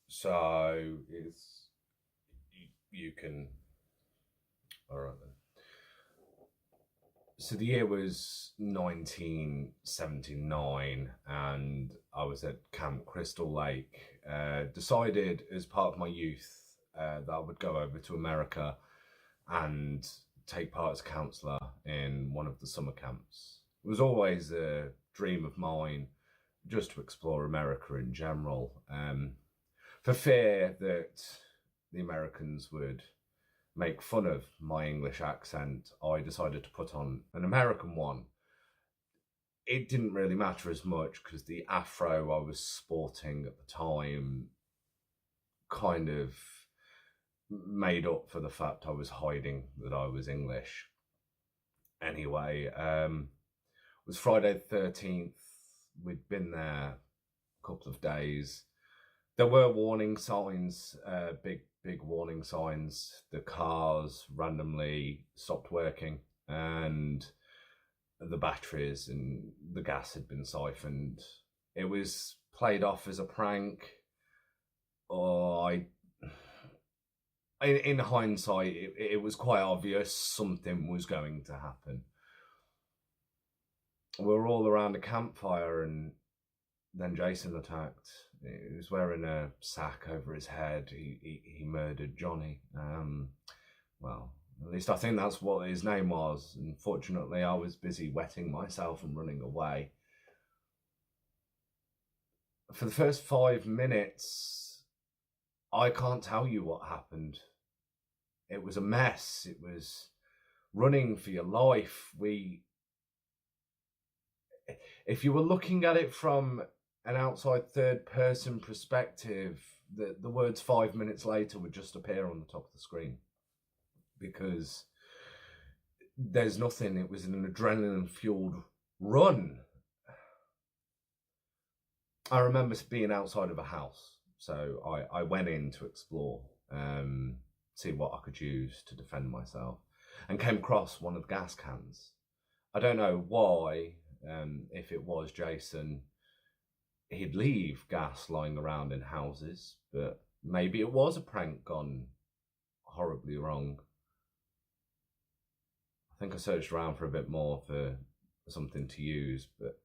So you can, all right then. So the year was 1979 and I was at Camp Crystal Lake. Decided as part of my youth that I would go over to America and take part as a counsellor in one of the summer camps. It was always a dream of mine just to explore America in general, for fear that the Americans would make fun of my English accent. I decided to put on an American one. It didn't really matter as much because the afro I was sporting at the time kind of made up for the fact I was hiding that I was English. Anyway, it was Friday the 13th. We'd been there a couple of days. There were warning signs, big warning signs. The cars randomly stopped working and the batteries and the gas had been siphoned. It was played off as a prank, or in hindsight, it was quite obvious something was going to happen. We were all around a campfire and then Jason attacked. He was wearing a sack over his head. He murdered Johnny. Well, at least I think that's what his name was. Unfortunately, I was busy wetting myself and running away. For the first 5 minutes, I can't tell you what happened. It was a mess. It was running for your life. If you were looking at it from an outside third person perspective, the words 5 minutes later would just appear on the top of the screen because there's nothing. It was an adrenaline fueled run. I remember being outside of a house, so I went in to explore, see what I could use to defend myself, and came across one of the gas cans. I don't know why, if it was Jason, he'd leave gas lying around in houses, but maybe it was a prank gone horribly wrong. I think I searched around for a bit more for something to use, but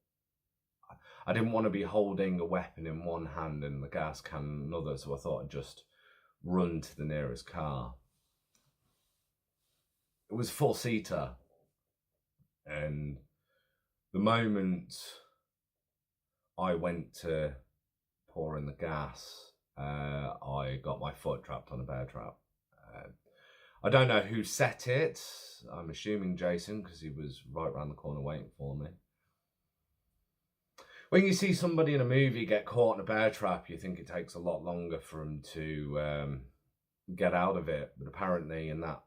I didn't want to be holding a weapon in one hand and the gas can in another, so I thought I'd just run to the nearest car. It was a four-seater, and the moment I went to pour in the gas, I got my foot trapped on a bear trap. I don't know who set it. I'm assuming Jason, because he was right around the corner waiting for me. When you see somebody in a movie get caught in a bear trap, you think it takes a lot longer for them to get out of it. But apparently in that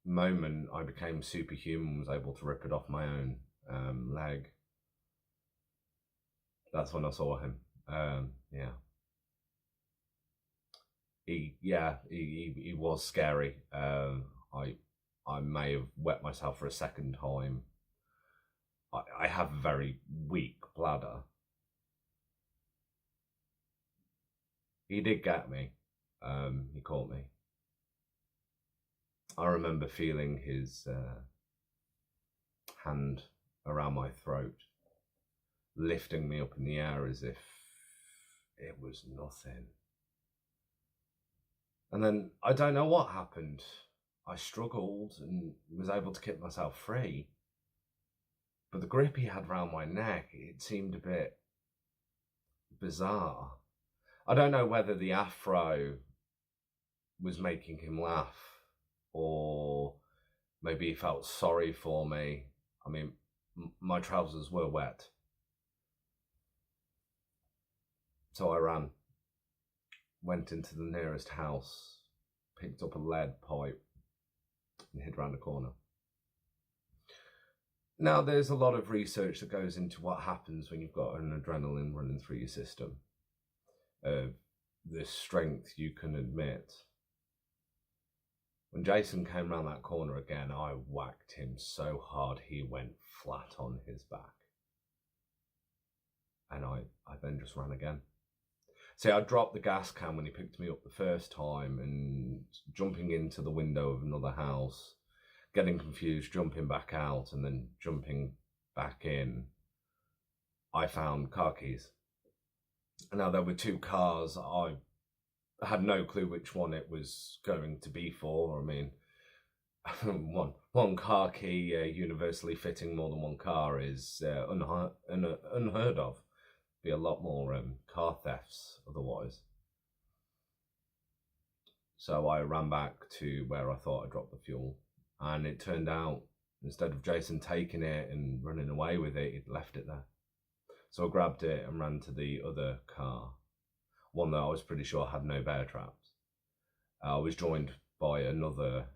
moment, I became superhuman, was able to rip it off my own leg. That's when I saw him. Yeah. He was scary. I may have wet myself for a second time. I have a very weak bladder. He did get me. He caught me. I remember feeling his hand around my throat, lifting me up in the air as if it was nothing. And then I don't know what happened. I struggled and was able to kick myself free. But the grip he had around my neck, it seemed a bit bizarre. I don't know whether the afro was making him laugh or maybe he felt sorry for me. I mean, my trousers were wet. So I ran, went into the nearest house, picked up a lead pipe and hid around the corner. Now, there's a lot of research that goes into what happens when you've got an adrenaline running through your system. The strength you can admit. When Jason came around that corner again, I whacked him so hard he went flat on his back. And I then just ran again. See, I dropped the gas can when he picked me up the first time, and jumping into the window of another house, getting confused, jumping back out, and then jumping back in, I found car keys. Now, there were 2 cars. I had no clue which one it was going to be for. I mean, one car key universally fitting more than one car is unheard of. Be a lot more car thefts otherwise. So I ran back to where I thought I dropped the fuel, and it turned out instead of Jason taking it and running away with it, he'd left it there. So I grabbed it and ran to the other car, one that I was pretty sure had no bear traps. I was joined by another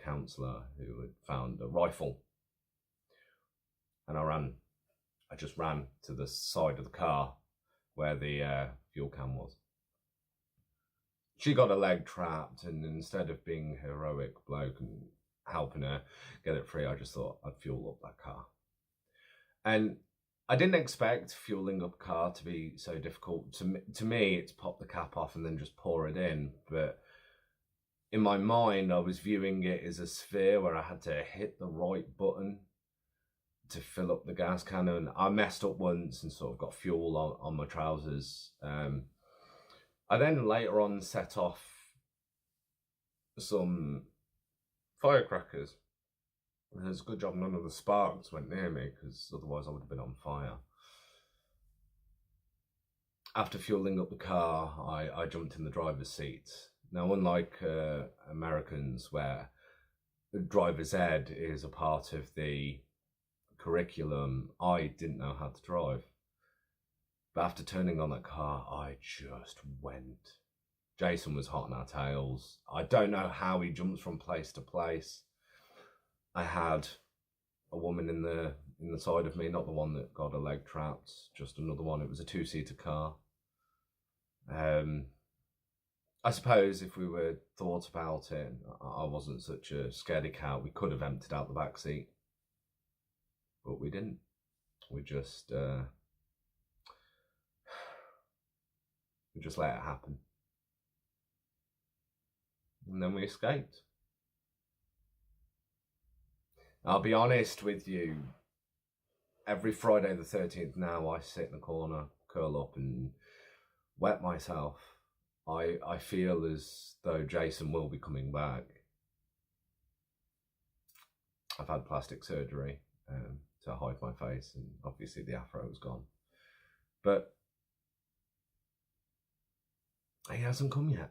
counsellor who had found a rifle, and I just ran to the side of the car where the fuel can was. She got her leg trapped, and instead of being a heroic bloke and helping her get it free, I just thought I'd fuel up that car. And I didn't expect fueling up a car to be so difficult. To me, it's pop the cap off and then just pour it in. But in my mind, I was viewing it as a sphere where I had to hit the right button to fill up the gas can, and I messed up once and sort of got fuel on my trousers. I then later on set off some firecrackers. And it's a good job none of the sparks went near me, because otherwise I would have been on fire. After fueling up the car, I jumped in the driver's seat. Now, unlike Americans, where the driver's ed is a part of the curriculum, I didn't know how to drive. But after turning on that car, I just went. Jason was hot on our tails. I don't know how he jumps from place to place. I had a woman in the side of me, not the one that got her leg trapped, just another one. It was a 2-seater car. I suppose if we were thought about it, I wasn't such a scaredy cat, we could have emptied out the back seat. But we didn't. We just let it happen. And then we escaped. I'll be honest with you, every Friday the 13th now I sit in a corner, curl up and wet myself. I feel as though Jason will be coming back. I've had plastic surgery to hide my face, and obviously the afro is gone. But he hasn't come yet.